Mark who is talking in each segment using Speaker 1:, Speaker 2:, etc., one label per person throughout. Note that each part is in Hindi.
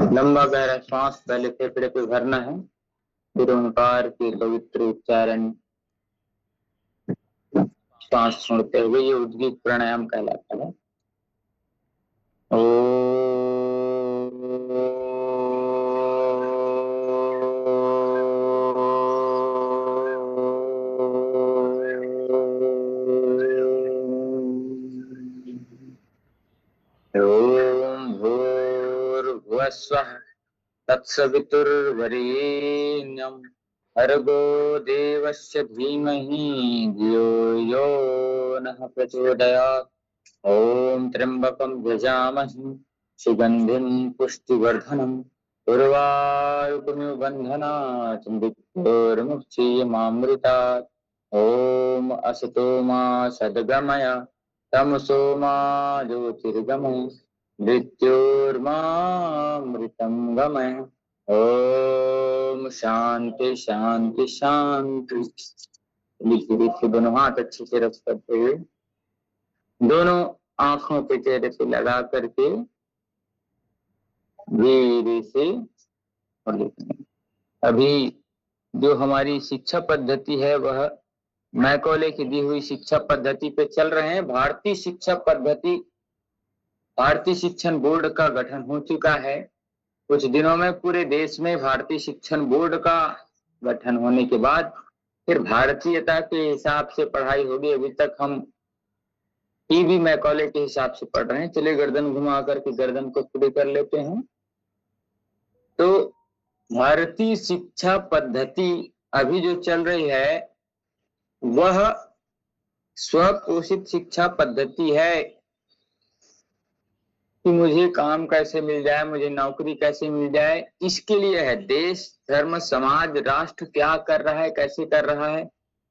Speaker 1: लंबा गहरा श्वास पहले फेफड़े पे भरना है, फिर ओंकार के पवित्र उच्चारण श्वास छोड़ते हुए ये उद्गीत प्राणायाम कहलाता है। ओम भूर्भुवस्वः तत्सवितुर्वरेण्यं भर्गो देवस्य धीमहि धियो यो नः प्रचोदयात्। ओम त्र्यंबकं यजामहे सुगंधिं पुष्टिवर्धनम् उर्वारुकमिव बन्धनात् मृत्योर्मुक्षीयमामृतात्। ओम असतो मा सद्गमय तमसो मा ज्योतिर्गमय मृत्योर्मामृतं गमय। ओम शांति शांति शांति। लिखिए दोनों हाथ अच्छे से रख करते हुए दोनों आंखों पे चेहरे पे लगा करके धीरे से और लिखेंगे। अभी जो हमारी शिक्षा पद्धति है वह मैकॉले की दी हुई शिक्षा पद्धति पे चल रहे हैं। भारतीय शिक्षा पद्धति, भारतीय शिक्षण बोर्ड का गठन हो चुका है। कुछ दिनों में पूरे देश में भारतीय शिक्षण बोर्ड का गठन होने के बाद फिर भारतीयता के हिसाब से पढ़ाई होगी। अभी तक हम टीबी मैकॉले के हिसाब से पढ़ रहे हैं। चलिए गर्दन घुमा करके गर्दन को खुली कर लेते हैं। तो भारतीय शिक्षा पद्धति अभी जो चल रही है वह स्वपोषित शिक्षा पद्धति है कि मुझे काम कैसे मिल जाए, मुझे नौकरी कैसे मिल जाए, इसके लिए है। देश धर्म समाज राष्ट्र क्या कर रहा है, कैसे कर रहा है,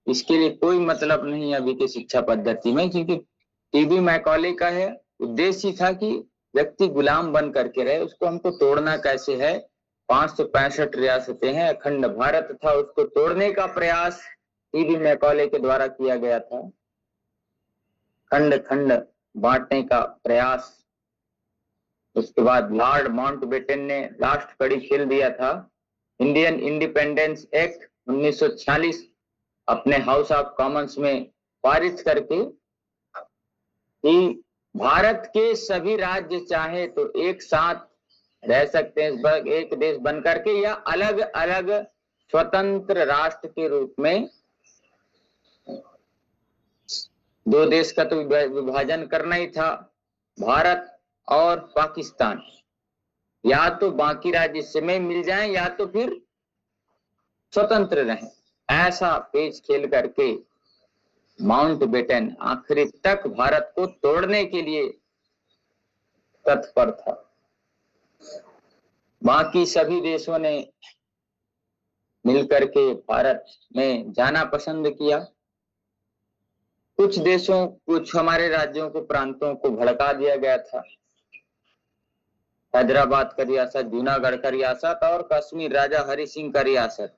Speaker 1: इसके लिए कोई मतलब नहीं अभी की शिक्षा पद्धति में। क्योंकि टीबी मैकॉले का है उद्देश्य था कि व्यक्ति गुलाम बन करके रहे, उसको हमको तोड़ना कैसे है। 565 रियासतें हैं, अखंड भारत था, उसको तोड़ने का प्रयास टीबी मैकॉले के द्वारा किया गया था। खंड खंड बांटने का प्रयास। उसके बाद लॉर्ड माउंटबेटन ने लास्ट कड़ी खेल दिया था। इंडियन इंडिपेंडेंस एक्ट 1946 अपने हाउस ऑफ कॉमन्स में पारित करके कि भारत के सभी राज्य चाहे तो एक साथ रह सकते हैं एक देश बन करके, या अलग अलग स्वतंत्र राष्ट्र के रूप में। दो देश का तो विभाजन करना ही था, भारत और पाकिस्तान। या तो बाकी राज्य इसमें मिल जाएं या तो फिर स्वतंत्र रहें। ऐसा पेच खेल करके माउंटबेटन आखिरी तक भारत को तोड़ने के लिए तत्पर था। बाकी सभी देशों ने मिलकर के भारत में जाना पसंद किया। कुछ देशों, कुछ हमारे राज्यों को, प्रांतों को भड़का दिया गया था। हैदराबाद का रियासत, जूनागढ़ का रियासत और कश्मीर राजा हरि सिंह का रियासत।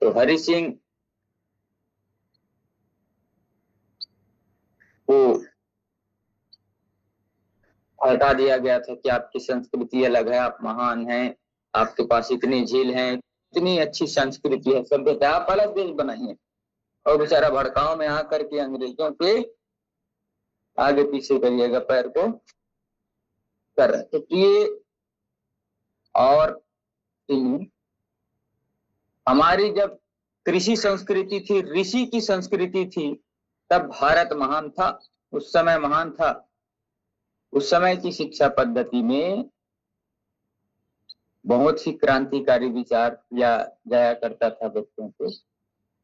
Speaker 1: तो हरि सिंह को हटा दिया गया था कि आपकी संस्कृति अलग है, आप महान हैं, आपके पास इतनी झील है, इतनी अच्छी संस्कृति है, सभ्यता, आप अलग देश बनाइए। और बेचारा भड़काव में आकर के अंग्रेजों के आगे पीछे करिएगा पैर को कर रहे। तो ये और हमारी जब कृषि संस्कृति थी, ऋषि की संस्कृति थी, तब भारत महान था, उस समय महान था। उस समय की शिक्षा पद्धति में बहुत ही क्रांतिकारी विचार किया जाया करता था बच्चों को।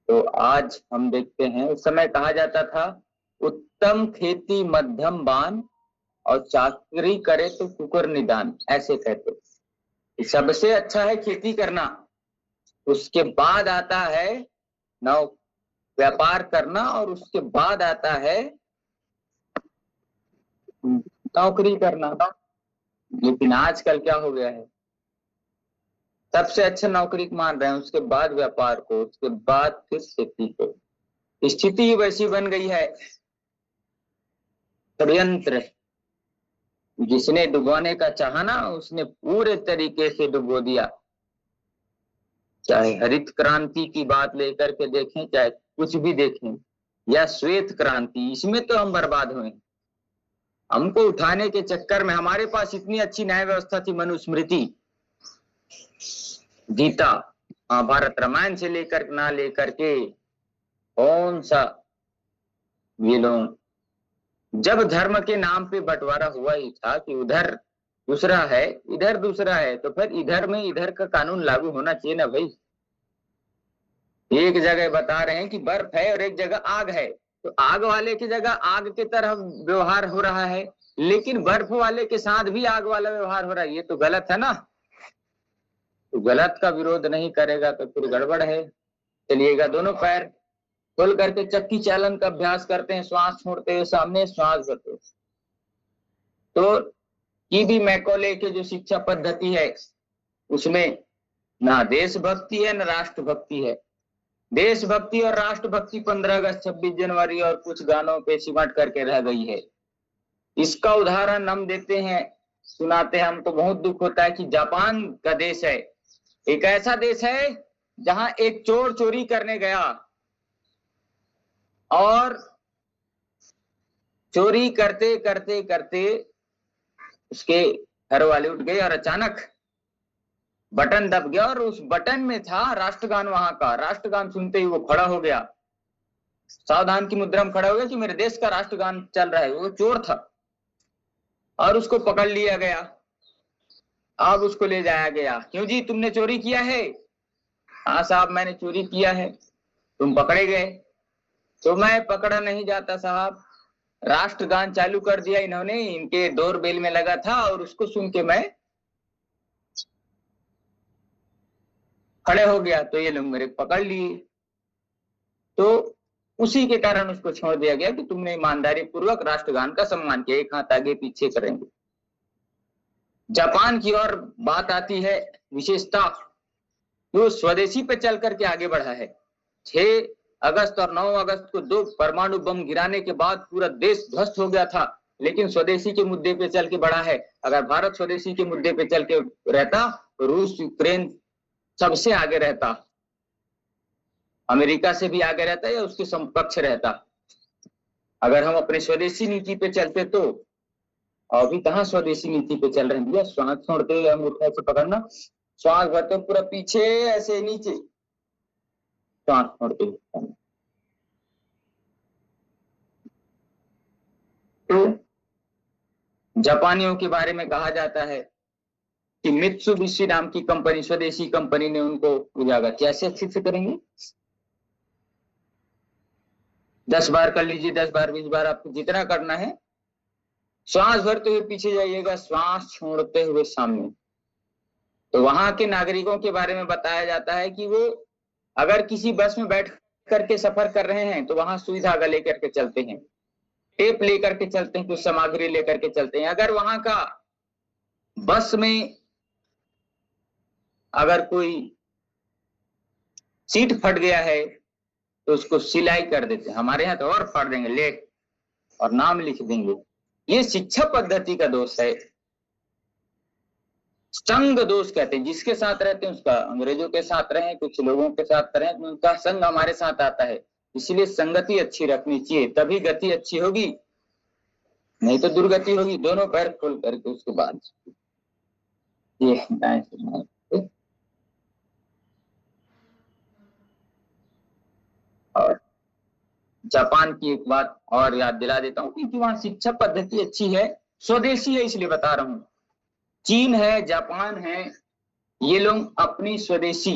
Speaker 1: तो आज हम देखते हैं, उस समय कहा जाता था उत्तम खेती मध्यम बान और चाकरी करे तो कुकर निदान, ऐसे कहते। सबसे अच्छा है खेती करना, उसके बाद आता है व्यापार करना, और उसके बाद आता है नौकरी करना। लेकिन आजकल क्या हो गया है, सबसे अच्छा नौकरी मान रहे हैं, उसके बाद व्यापार को, उसके बाद फिर खेती को। स्थिति ही वैसी बन गई है। षड्यंत्र जिसने डुबोने का चाहा ना उसने पूरे तरीके से डुबो दिया। चाहे हरित क्रांति की बात लेकर के देखें, चाहे कुछ भी देखें, या श्वेत क्रांति, इसमें तो हम बर्बाद हुए। हमको उठाने के चक्कर में, हमारे पास इतनी अच्छी न्याय व्यवस्था थी, मनुस्मृति, गीता, महाभारत, रामायण से लेकर ना लेकर के कौन सा, ये लोग जब धर्म के नाम पे बंटवारा हुआ ही था कि उधर दूसरा है इधर दूसरा है, तो फिर इधर में इधर का कानून लागू होना चाहिए ना भाई। एक जगह बता रहे हैं कि बर्फ है और एक जगह आग है, तो आग वाले की जगह आग की तरह व्यवहार हो रहा है, लेकिन बर्फ वाले के साथ भी आग वाला व्यवहार हो रहा है, ये तो गलत है ना। तो गलत का विरोध नहीं करेगा तो फिर गड़बड़ है। चलिएगा, दोनों पैर खोल करके चक्की चालन का अभ्यास करते हैं, श्वास छोड़ते हुए सामने, श्वास भरते हुए। तो ईबी मैकॉले की जो शिक्षा पद्धति है उसमें ना देशभक्ति है ना राष्ट्रभक्ति है। देशभक्ति और राष्ट्रभक्ति 15 अगस्त, 26 जनवरी और कुछ गानों पे सिमट करके रह गई है। इसका उदाहरण हम देते हैं, सुनाते हैं, हम तो बहुत दुख होता है कि जापान का देश है, एक ऐसा देश है जहां एक चोर चोरी करने गया और चोरी करते करते करते उसके घर वाले उठ गए और अचानक बटन दब गया और उस बटन में था राष्ट्रगान। वहां का राष्ट्रगान सुनते ही वो खड़ा हो गया, सावधान की मुद्रा में खड़ा हो गया कि मेरे देश का राष्ट्रगान चल रहा है। वो चोर था और उसको पकड़ लिया गया। अब उसको ले जाया गया, क्यों जी तुमने चोरी किया है? हाँ साहब मैंने चोरी किया है। तुम पकड़े गए? तो मैं पकड़ा नहीं जाता साहब, राष्ट्रगान चालू कर दिया इन्होंने, इनके डोरबेल में लगा था और उसको सुन के मैं खड़े हो गया, तो ये लोग मेरे पकड़ लिए। तो उसी के कारण उसको छोड़ दिया गया कि तुमने ईमानदारी पूर्वक राष्ट्रगान का सम्मान किया, एक हाथ आगे पीछे करेंगे। जापान की और बात आती है, विशेषता जो स्वदेशी पे चल करके आगे बढ़ा है। 6 अगस्त और 9 अगस्त को 2 परमाणु बम गिराने के बाद पूरा देश ध्वस्त हो गया था, लेकिन स्वदेशी के मुद्दे पे चल के बढ़ा है। अगर भारत स्वदेशी के मुद्दे पे चल के रहता तो रूस, यूक्रेन सबसे आगे रहता, अमेरिका से भी आगे रहता या उसके समकक्ष रहता। अगर हम अपने स्वदेशी नीति पे चलते तो, अभी कहाँ स्वदेशी नीति पे चल रहे हैं भैया। श्वास छोड़ते हुए अंगूठे से पकड़ना, श्वास भरते पूरा पीछे ऐसे नीचे, श्वास छोड़ते हुए। तो जापानियों के बारे में कहा जाता है कि मित्सुबिशी नाम की कंपनी, स्वदेशी कंपनी ने उनको उजागर। कैसे अच्छे से करेंगे? 10 बार कर लीजिए, 10 बार 20 बार, आपको जितना करना है। श्वास भरते हुए पीछे जाइएगा, श्वास छोड़ते हुए सामने। तो वहां के नागरिकों के बारे में बताया जाता है कि वो अगर किसी बस में बैठ करके सफर कर रहे हैं तो वहां सुई धागा लेकर के चलते हैं, टेप लेकर के चलते हैं, कुछ सामग्री लेकर के चलते हैं। अगर वहां का बस में अगर कोई सीट फट गया है तो उसको सिलाई कर देते हैं। हमारे यहाँ तो और फाड़ देंगे, ले और नाम लिख देंगे। ये शिक्षा पद्धति का दोष है, संग दोष कहते हैं। जिसके साथ रहते हैं उसका, अंग्रेजों के साथ रहे, कुछ लोगों के साथ रहे, उनका संग हमारे साथ आता है। इसलिए संगति अच्छी रखनी चाहिए, तभी गति अच्छी होगी, नहीं तो दुर्गति होगी। दोनों पैर खोल करके उसके बाद ये और जापान की एक बात और याद दिला देता हूँ क्योंकि वहां शिक्षा पद्धति अच्छी है, स्वदेशी है इसलिए बता रहा हूँ। चीन है, जापान है, ये लोग अपनी स्वदेशी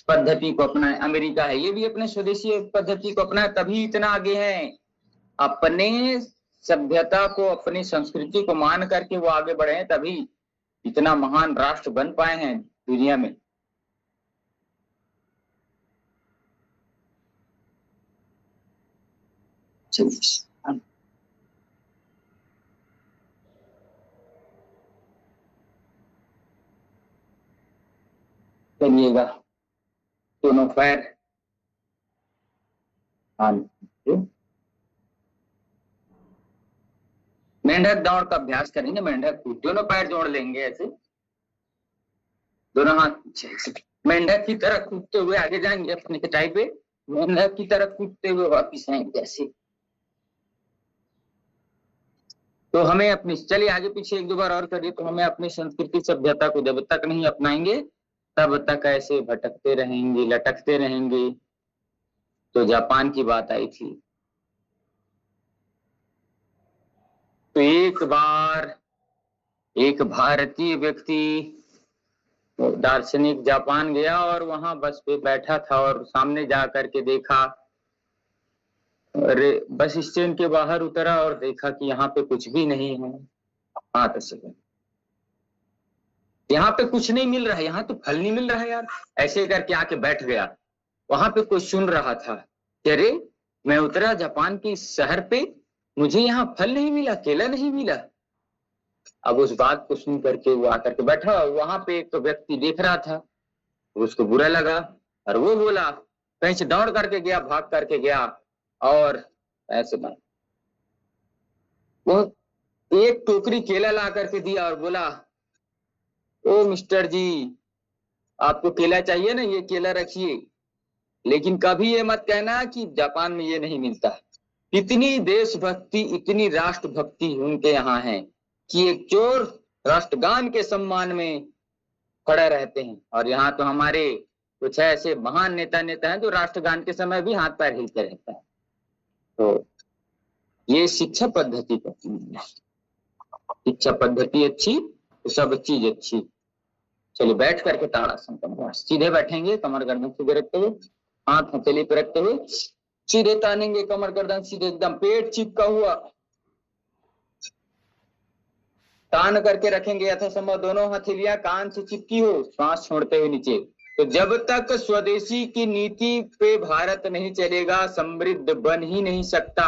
Speaker 1: पद्धति को अपनाए। अमेरिका है, ये भी अपने स्वदेशी पद्धति को अपनाए, तभी इतना आगे है। अपने सभ्यता को, अपनी संस्कृति को मान करके वो आगे बढ़े हैं, तभी इतना महान राष्ट्र बन पाए हैं दुनिया में। चलिएगा, दोनों पैर मेंढक दौड़ का अभ्यास करेंगे। मेंढक दोनों पैर जोड़ लेंगे ऐसे, दोनों हाथ पीछे ऐसे, मेंढक की तरह कूदते हुए आगे जाएंगे अपने कटाई पे, मेंढक की तरह कूदते हुए वापिस आएंगे ऐसे। तो हमें अपनी, चलिए आगे पीछे एक दो बार और करिए। तो हमें अपनी संस्कृति सभ्यता को जब तक नहीं अपनाएंगे तब तक ऐसे भटकते रहेंगे, लटकते रहेंगे। तो जापान की बात आई थी। तो एक बार एक भारतीय व्यक्ति दार्शनिक जापान गया और वहां बस पे बैठा था और सामने जा करके देखा, अरे बस स्टैंड के बाहर उतरा और देखा कि यहाँ पे कुछ भी नहीं है। हाँ तो यहाँ पे कुछ नहीं मिल रहा है, यहाँ तो फल नहीं मिल रहा है यार। ऐसे करके आके बैठ गया। वहां पे कोई सुन रहा था कि अरे मैं उतरा जापान के शहर पे, मुझे यहाँ फल नहीं मिला, केला नहीं मिला। अब उस बात को सुन करके वो आकर के बैठा और वहां पे एक तो व्यक्ति देख रहा था, उसको बुरा लगा और वो बोला, कहीं से दौड़ करके गया, भाग करके गया और ऐसे बात, वो एक टोकरी केला ला करके दिया और बोला, ओ मिस्टर जी, आपको केला चाहिए ना, ये केला रखिए, लेकिन कभी ये मत कहना कि जापान में ये नहीं मिलता। इतनी देशभक्ति, इतनी राष्ट्रभक्ति उनके यहाँ है कि एक चोर राष्ट्रगान के सम्मान में खड़े रहते हैं। और यहाँ तो हमारे कुछ ऐसे महान नेता हैं जो राष्ट्रगान के समय भी हाथ पैर हिलते रहता है। तो ये शिक्षा पद्धति का, शिक्षा पद्धति अच्छी तो सब चीज अच्छी। चलिए बैठ करके ताड़ासन करना, सीधे बैठेंगे, कमर गर्दन सीधे रखते हुए, हाथ हथेली पे रखते हुए सीधे तानेंगे, कमर गर्दन सीधे, एकदम पेट चिपका हुआ तान करके रखेंगे यथासंभव दोनों हथेलियां कान से चिपकी हो, सांस छोड़ते हुए नीचे। तो जब तक स्वदेशी की नीति पे भारत नहीं चलेगा, समृद्ध बन ही नहीं सकता।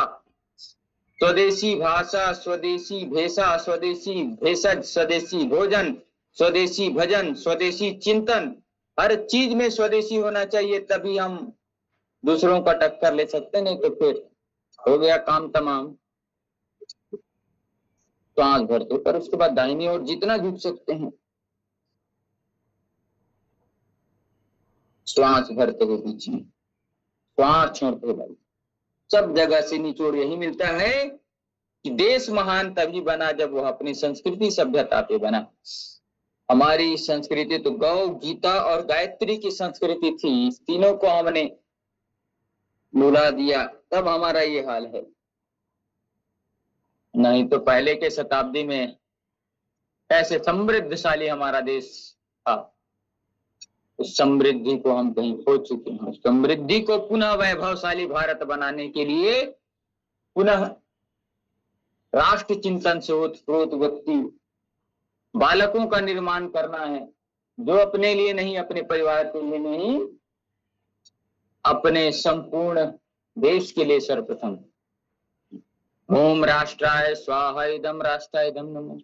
Speaker 1: स्वदेशी भाषा, स्वदेशी भेषा, स्वदेशी भेषज, स्वदेशी भोजन, स्वदेशी भजन, स्वदेशी चिंतन, हर चीज में स्वदेशी होना चाहिए, तभी हम दूसरों का टक्कर ले सकते, नहीं तो फिर हो गया काम तमाम। सांस भरते हो, पर उसके बाद दाहिनी ओर जितना झुक सकते हैं, श्वास भरते हुए बीच में, श्वास छोड़ते हुए, सब जगह से निचोड़ यही मिलता है कि देश महान तभी बना जब वह अपनी संस्कृति सभ्यता पे बना। हमारी संस्कृति तो गौ, गीता और गायत्री की संस्कृति थी, इस तीनों को हमने भुला दिया, तब हमारा ये हाल है। नहीं तो पहले के शताब्दी में ऐसे समृद्धशाली हमारा देश था, उस समृद्धि को हम कहीं खो चुके हैं। समृद्धि को पुनः वैभवशाली भारत बनाने के लिए पुनः राष्ट्र चिंतन से ओतप्रोत व्यक्ति बालकों का निर्माण करना है, जो अपने लिए नहीं, अपने परिवार के लिए नहीं, अपने संपूर्ण देश के लिए सर्वप्रथम। ओम राष्ट्राय स्वाहा इदम राष्ट्राय इदम नमः।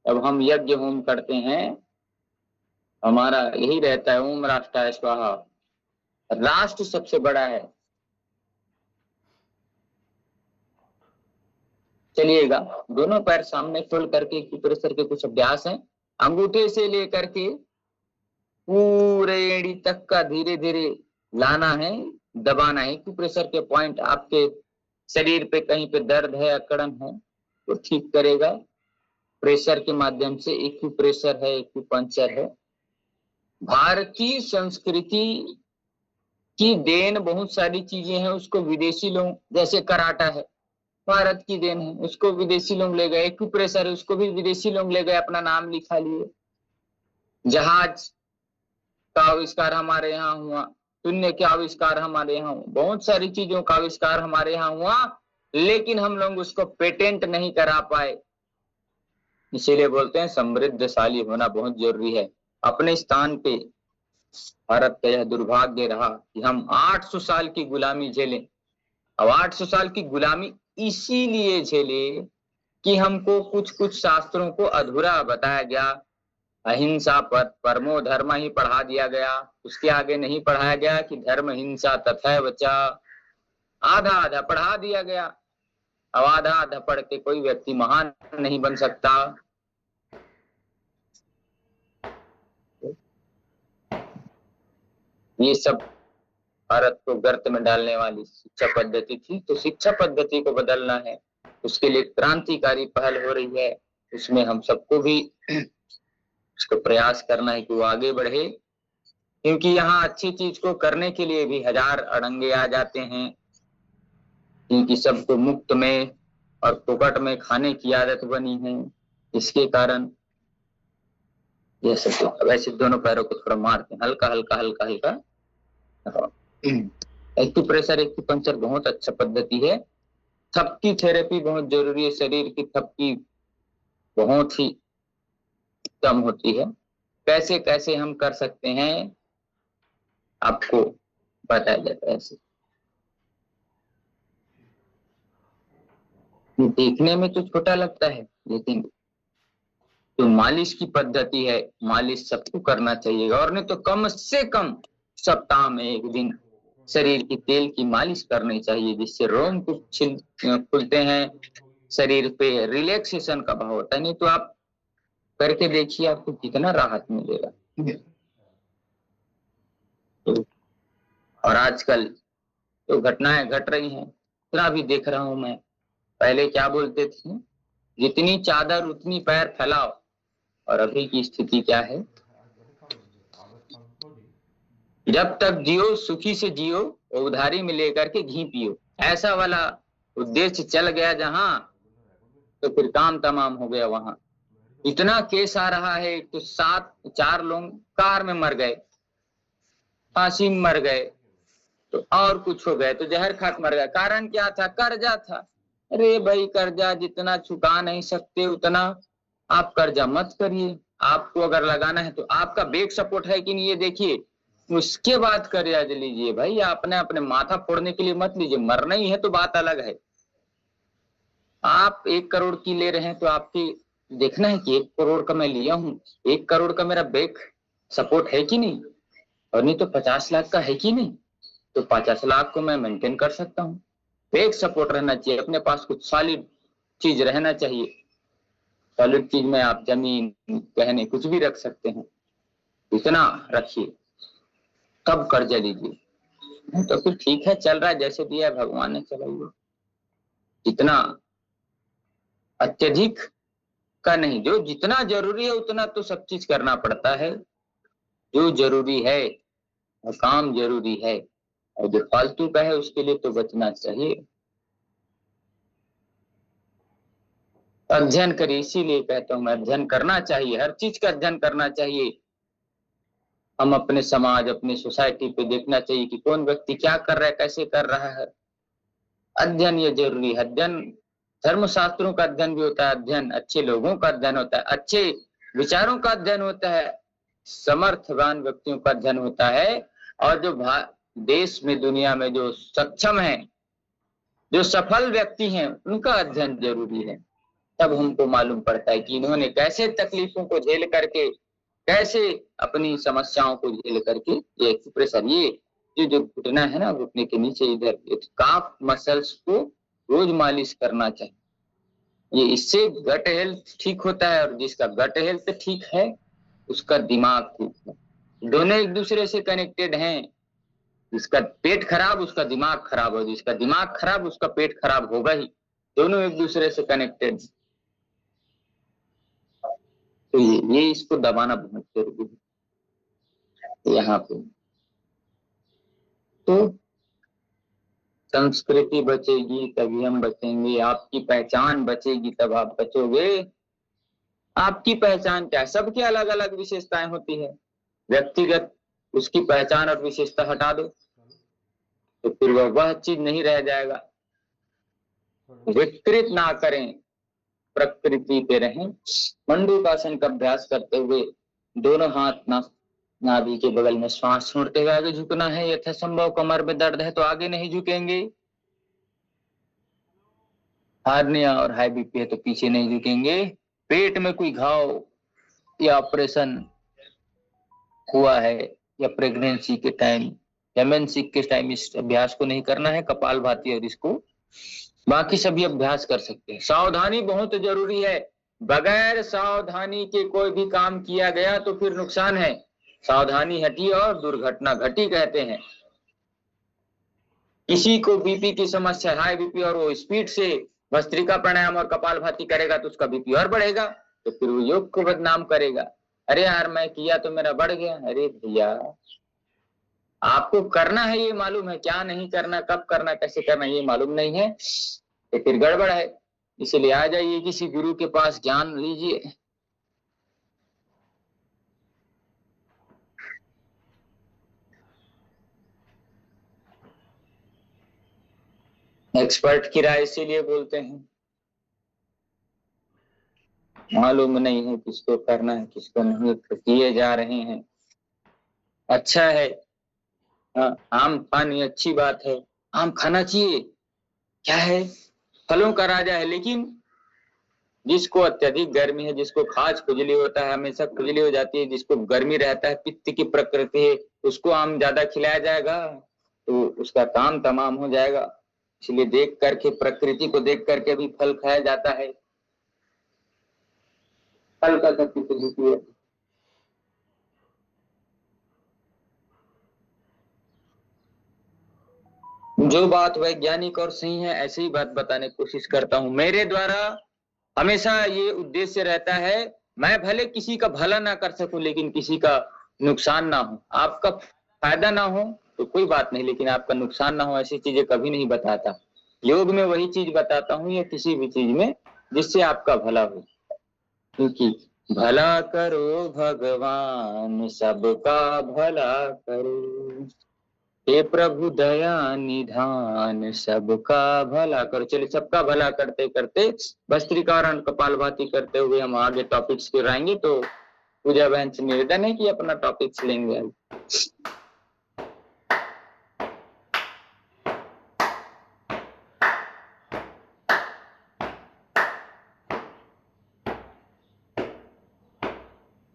Speaker 1: अब हम यज्ञ होम करते हैं, हमारा यही रहता है, ओम राष्ट्राय स्वाहा। राष्ट्र सबसे बड़ा है। चलिएगा, दोनों पैर सामने खोल करके प्रेशर के कुछ अभ्यास हैं। अंगूठे से लेकर के पूरे एड़ी तक का धीरे धीरे लाना है, दबाना है। प्रेशर के पॉइंट आपके शरीर पे कहीं पे दर्द है, अकड़न है, तो ठीक करेगा प्रेशर के माध्यम से। एक्यूप्रेशर है, एक्यूपंक्चर है। भारतीय संस्कृति की देन बहुत सारी चीजें हैं, उसको विदेशी लोग, जैसे कराटा है भारत की देन है, उसको विदेशी लोग ले गए। एक्यूप्रेशर है, उसको भी विदेशी लोग ले गए, अपना नाम लिखा लिए। जहाज का आविष्कार हमारे यहाँ हुआ, शून्य का आविष्कार हमारे यहाँ हुआ, बहुत सारी चीजों का आविष्कार हमारे यहाँ हुआ, लेकिन हम लोग उसको पेटेंट नहीं करा पाए। इसीलिए बोलते हैं समृद्धशाली होना बहुत जरूरी है। अपने स्थान पे भारत का यह दुर्भाग्य रहा कि हम 800 साल की गुलामी झेले। अब 800 साल की गुलामी इसीलिए झेले कि हमको कुछ कुछ शास्त्रों को अधूरा बताया गया। अहिंसा पर परमो धर्म ही पढ़ा दिया गया, उसके आगे नहीं पढ़ाया गया कि धर्म हिंसा तथैव च, आधा आधा पढ़ा दिया गया। अब आधा आधा पढ़ के कोई व्यक्ति महान नहीं बन सकता। ये सब भारत को गर्त में डालने वाली शिक्षा पद्धति थी। तो शिक्षा पद्धति को बदलना है, उसके लिए क्रांतिकारी पहल हो रही है। उसमें हम सबको भी उसको प्रयास करना है कि वो आगे बढ़े, क्योंकि यहाँ अच्छी चीज को करने के लिए भी हजार अड़ंगे आ जाते हैं, क्योंकि सबको मुफ्त में और फोकट में खाने की आदत बनी है। इसके कारण ये सब वैसे दोनों पैरों को थोड़ा मारते हैं, हल्का हल्का हल्का हल्का। एक्यूप्रेशर एक्यूपंक्चर बहुत अच्छा पद्धति है। थपकी थेरेपी बहुत जरूरी है, शरीर की थपकी बहुत ही कम होती है। कैसे कैसे हम कर सकते हैं आपको बताया जाता है। ऐसे देखने में तो छोटा लगता है, लेकिन जो मालिश की पद्धति है, मालिश सबको करना चाहिए, और नहीं तो कम से कम सप्ताह में एक दिन शरीर की तेल की मालिश करनी चाहिए, जिससे रोम कुछ खुलते हैं, शरीर पे रिलैक्सेशन का भाव होता है। नहीं तो आप करके देखिए, आपको कितना राहत मिलेगा। और आजकल जो घटनाएं घट रही हैं, इतना भी देख रहा हूं मैं। पहले क्या बोलते थे, जितनी चादर उतनी पैर फैलाओ, और अभी की स्थिति क्या है, जब तक जियो सुखी से जियो, उधारी में लेकर के घी पियो, ऐसा वाला उद्देश्य चल गया जहां, तो फिर काम तमाम हो गया वहां। इतना केस आ रहा है, तो 4 लोग कार में मर गए, फांसी में मर गए, तो और कुछ हो गए, तो जहर खा मर गया। कारण क्या था? कर्जा था। अरे भाई, कर्जा जितना चुका नहीं सकते उतना आप कर्जा मत करिए। आपको अगर लगाना है तो आपका बैक सपोर्ट है कि नहीं ये देखिए, उसके बाद कर्जा लीजिए। भाई आपने अपने माथा फोड़ने के लिए मत लीजिए, मरना ही है तो बात अलग है। आप 1 करोड़ की ले रहे हैं तो आपकी देखना है कि 1 करोड़ का मैं लिया हूं, 1 करोड़ का मेरा बैक सपोर्ट है कि नहीं, और नहीं तो 50 लाख का है कि नहीं, तो 50 लाख को मैं मेंटेन कर सकता हूँ। बैक सपोर्ट रहना चाहिए, अपने पास कुछ सॉलिड चीज रहना चाहिए। सॉलिड चीज में आप जमीन गहने कुछ भी रख सकते हैं, इतना रखिए, तब कर्जा लीजिए। तो फिर ठीक है, चल रहा है जैसे दिया है भगवान ने, चलाइए। जितना अत्यधिक का नहीं, जो जितना जरूरी है उतना तो सब चीज करना पड़ता है। जो जरूरी है और काम जरूरी है, और जो फालतू का है उसके लिए तो बचना चाहिए। अध्ययन करिए, इसीलिए कहता हूं मैं, अध्ययन करना चाहिए, हर चीज का अध्ययन करना चाहिए। हम अपने समाज, अपनी सोसाइटी पे देखना चाहिए कि कौन व्यक्ति क्या कर रहा है, कैसे कर रहा है। अध्ययन ये जरूरी है। अध्ययन धर्मशास्त्रों का अध्ययन भी होता है, अध्ययन अच्छे लोगों का अध्ययन होता है, अच्छे विचारों का अध्ययन होता है, समर्थवान व्यक्तियों का अध्ययन होता है, और जो देश में दुनिया में जो सक्षम है, जो सफल व्यक्ति हैं, उनका अध्ययन जरूरी है। तब हमको मालूम पड़ता है कि इन्होंने कैसे तकलीफों को झेल करके, कैसे अपनी समस्याओं को झेल करके ये एक्यूप्रेशर, ये जो घुटना है ना, घुटने के नीचे इधर काफ मसल्स को रोज मालिश करना चाहिए। ये इससे गट हेल्थ ठीक होता है, और जिसका गट हेल्थ ठीक है उसका दिमाग ठीक है। दोनों एक दूसरे से कनेक्टेड हैं। जिसका पेट खराब उसका दिमाग खराब हो, जिसका दिमाग खराब उसका पेट खराब होगा ही। दोनों एक दूसरे से कनेक्टेड। तो ये इसको दबाना बहुत जरूरी है यहाँ पे। तो संस्कृति बचेगी तभी हम बचेंगे, आपकी पहचान बचेगी तब आप बचोगे। आपकी पहचान क्या है? सबकी अलग अलग विशेषताएं होती है। व्यक्तिगत उसकी पहचान और विशेषता हटा दो तो फिर वह चीज नहीं रह जाएगा। विकृत ना करें, प्रकृति पे रहें। मंडूकासन का अभ्यास करते हुए दोनों हाथ नाभि के बगल में श्वास छोड़ते हुए आगे झुकना है। यथासंभव कमर में दर्द है तो आगे नहीं झुकेंगे। हार्निया और हाई बीपी है तो पीछे नहीं झुकेंगे। पेट में कोई घाव या ऑपरेशन हुआ है, या प्रेगनेंसी के टाइम या मेंसेस के टाइम इस अभ्यास को नहीं करना है। कपालभाति और इसको बाकी सभी अभ्यास कर सकते हैं। सावधानी बहुत जरूरी है, बगैर सावधानी के कोई भी काम किया गया तो फिर नुकसान है। सावधानी हटी और दुर्घटना घटी कहते हैं। किसी को बीपी की समस्या, हाई बीपी, और वो स्पीड से भस्त्रिका प्राणायाम और कपालभाति करेगा तो उसका बीपी और बढ़ेगा, तो फिर वो योग को बदनाम करेगा। अरे यार मैं किया तो मेरा बढ़ गया। अरे भैया, आपको करना है ये मालूम है, क्या नहीं करना, कब करना, कैसे करना ये मालूम नहीं है, तो फिर गड़बड़ है। इसलिए आ जाइए किसी गुरु के पास, ज्ञान लीजिए। एक्सपर्ट की राय इसीलिए बोलते हैं, मालूम नहीं है किसको करना है किसको नहीं, तो किए जा रहे हैं। अच्छा है। हाँ, आम खानी अच्छी बात है, आम खाना चाहिए। क्या है, फलों का राजा है। लेकिन जिसको अत्यधिक गर्मी है, जिसको खाज खुजली होता है, हमेशा खुजली हो जाती है, जिसको गर्मी रहता है, पित्त की प्रकृति है, उसको आम ज्यादा खिलाया जाएगा तो उसका काम तमाम हो जाएगा। इसलिए देख करके, प्रकृति को देख करके भी फल खाया जाता है। फल का सब कुछ। जो बात वैज्ञानिक और सही है ऐसी ही बात बताने की कोशिश करता हूं। मेरे द्वारा हमेशा ये उद्देश्य रहता है, मैं भले किसी का भला ना कर सकूं लेकिन किसी का नुकसान ना हो। आपका फायदा ना हो तो कोई बात नहीं, लेकिन आपका नुकसान ना हो ऐसी चीजें कभी नहीं बताता। योग में वही चीज बताता हूँ या किसी भी चीज में जिससे आपका भला हो। क्योंकि भला करो भगवान सबका भला करो, हे प्रभु दया निधान सबका भला करो। चलिए, सबका भला करते करते भस्त्रिकारण कपालभाति करते हुए हम आगे टॉपिक्स पे आएंगे। तो पूजा बहन से निवेदन है कि अपना टॉपिक्स लेंगे।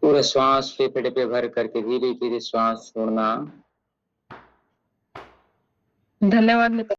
Speaker 1: पूरा श्वास फेफड़े पे भर करके धीरे धीरे श्वास छोड़ना। धन्यवाद।